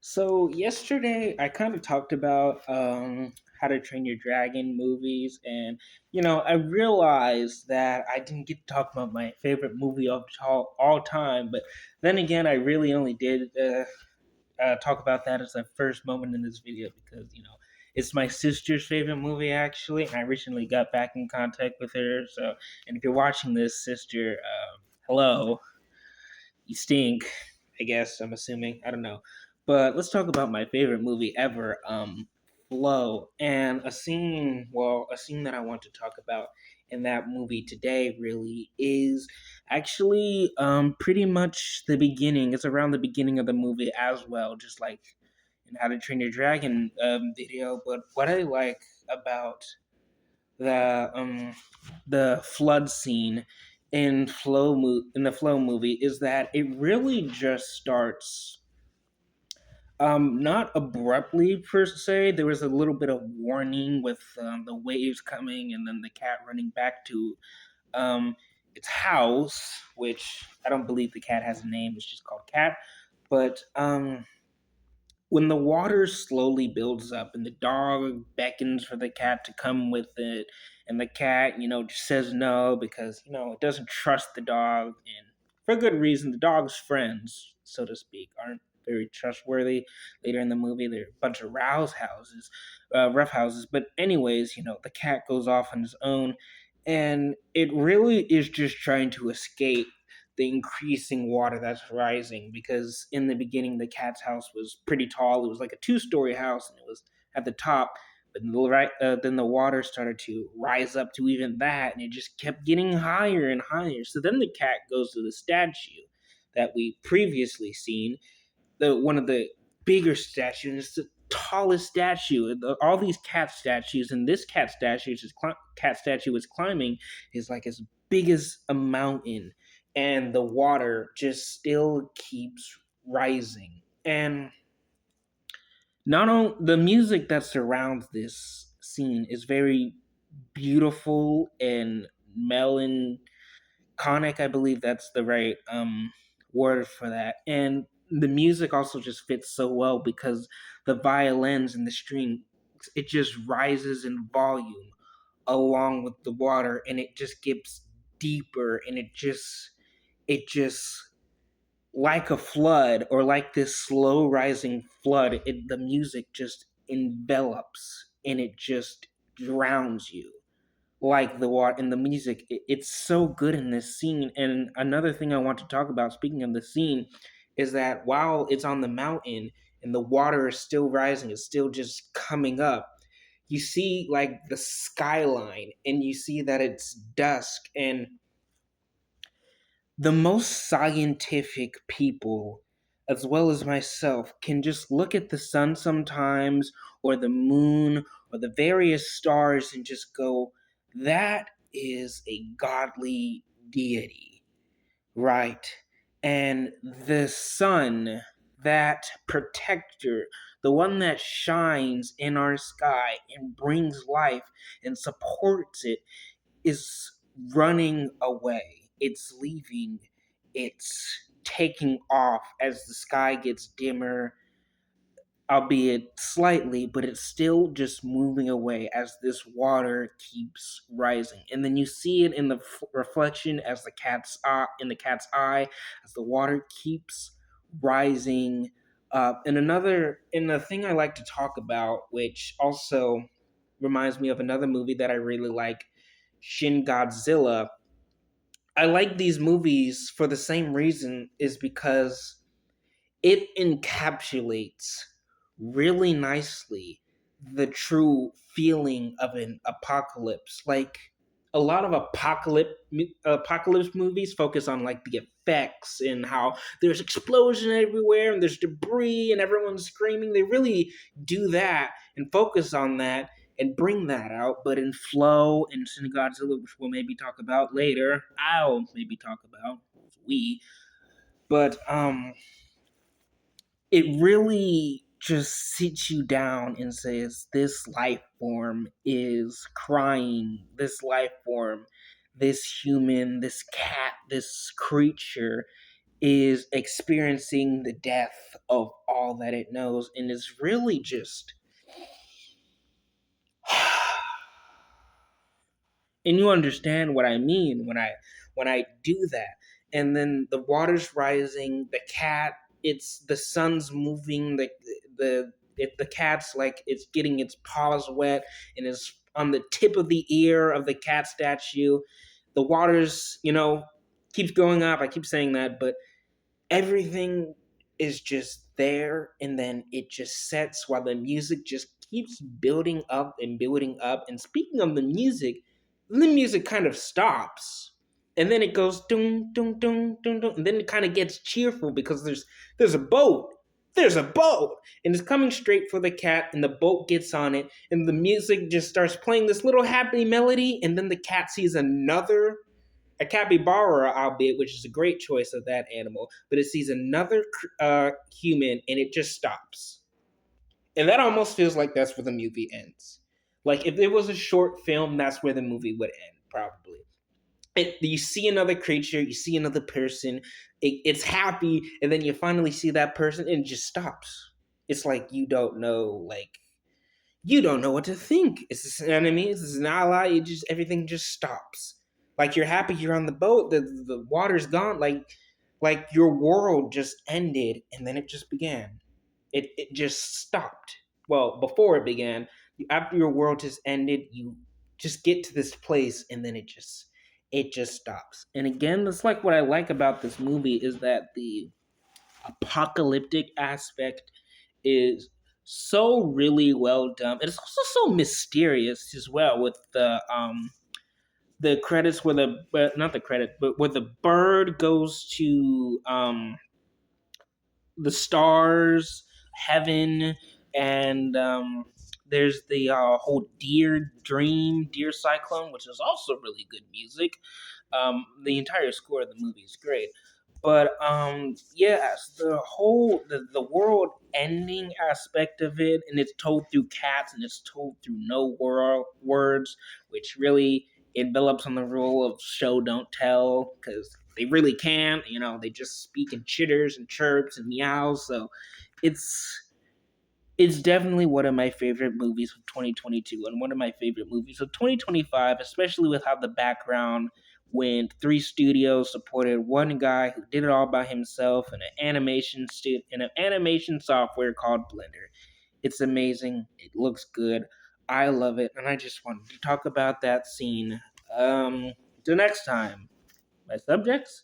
So yesterday I kind of talked about How to Train Your Dragon movies, and I realized that I didn't get to talk about my favorite movie of all time. But then again, I really only did talk about that as the first moment in this video because it's my sister's favorite movie actually, and I recently got back in contact with her. So, and if you're watching this, sister, hello, you stink. I guess I'm assuming. I don't know. But let's talk about my favorite movie ever, Flow. And a scene that I want to talk about in that movie today really is actually pretty much the beginning. It's around the beginning of the movie as well, just like in How to Train Your Dragon video. But what I like about the the flood scene in the Flow movie is that it really just starts not abruptly per se. There was a little bit of warning with the waves coming and then the cat running back to um, its house, which I don't believe the cat has a name. It's just called Cat. But when the water slowly builds up and the dog beckons for the cat to come with it, and the cat, just says no because, it doesn't trust the dog, and for good reason, the dog's friends, so to speak, aren't very trustworthy. Later in the movie, they're a bunch of rough houses. But anyways, the cat goes off on his own, and it really is just trying to escape the increasing water that's rising, because in the beginning the cat's house was pretty tall. It was like a two-story house and it was at the top, but then the water started to rise up to even that, and it just kept getting higher and higher. So then the cat goes to the statue that we previously seen, the one of the bigger statues. It's the tallest statue. All these cat statues, and this cat statue is climbing, is like as big as a mountain, and the water just still keeps rising. And not only the music that surrounds this scene is very beautiful and melancholic, I believe that's the right word for that. And the music also just fits so well because the violins and the string, it just rises in volume along with the water, and it just gets deeper, and it just like a flood, or like this slow rising flood, the music just envelops and it just drowns you like the water and the music. It's so good in this scene. And another thing I want to talk about, speaking of the scene, is that while it's on the mountain and the water is still rising, it's still just coming up, you see like the skyline, and you see that it's dusk, and the most scientific people, as well as myself, can just look at the sun sometimes, or the moon, or the various stars, and just go, that is a godly deity, right? And the sun, that protector, the one that shines in our sky and brings life and supports it, is running away. It's leaving. It's taking off as the sky gets dimmer, albeit slightly, but it's still just moving away as this water keeps rising. And then you see it in the reflection as in the cat's eye, as the water keeps rising up. And the thing I like to talk about, which also reminds me of another movie that I really like, Shin Godzilla. I like these movies for the same reason, is because it encapsulates really nicely the true feeling of an apocalypse. Like, a lot of apocalypse movies focus on like the effects and how there's explosion everywhere and there's debris and everyone's screaming. They really do that and focus on that and bring that out. But in Flow and Shin Godzilla, which we'll maybe talk about later, I'll maybe talk about, we, but it really just sits you down and says, this life form is crying. This life form, this human, this cat, this creature is experiencing the death of all that it knows, and it's really just and you understand what I mean when I do that. And then the water's rising, the cat, it's the sun's moving, the cat's like it's getting its paws wet and is on the tip of the ear of the cat statue. The water's, keeps going up. I keep saying that, but everything is just there, and then it just sets while the music just keeps building up and building up. And speaking of the music kind of stops, and then it goes ding ding ding ding ding, and then it kind of gets cheerful because there's a boat. There's a boat, and it's coming straight for the cat, and the boat gets on it, and the music just starts playing this little happy melody, and then the cat sees a capybara, albeit, which is a great choice of that animal, but it sees another human, and it just stops. And that almost feels like that's where the movie ends. Like if it was a short film, that's where the movie would end, probably. You see another creature, you see another person, it's happy, and then you finally see that person, and it just stops. It's like you don't know what to think. Is this an enemy? Is this an ally? Everything just stops. Like you're happy you're on the boat, the water's gone, like your world just ended and then it just began. It just stopped. Well, before it began, after your world just ended, you just get to this place and then it just stops. And again, that's like what I like about this movie is that the apocalyptic aspect is so really well done. It's also so mysterious as well with the credits where not the credit, but where the bird goes to the stars, heaven, and there's the whole deer cyclone, which is also really good music. The entire score of the movie is great. But yes, the world ending aspect of it, and it's told through cats, and it's told through no words, which really envelops on the rule of show don't tell, because they really can't. They just speak in chitters and chirps and meows. So it's it's definitely one of my favorite movies of 2022 and one of my favorite movies of 2025, especially with how the background when three studios supported one guy who did it all by himself in an animation software called Blender. It's amazing. It looks good. I love it, and I just wanted to talk about that scene. The next time, my subjects.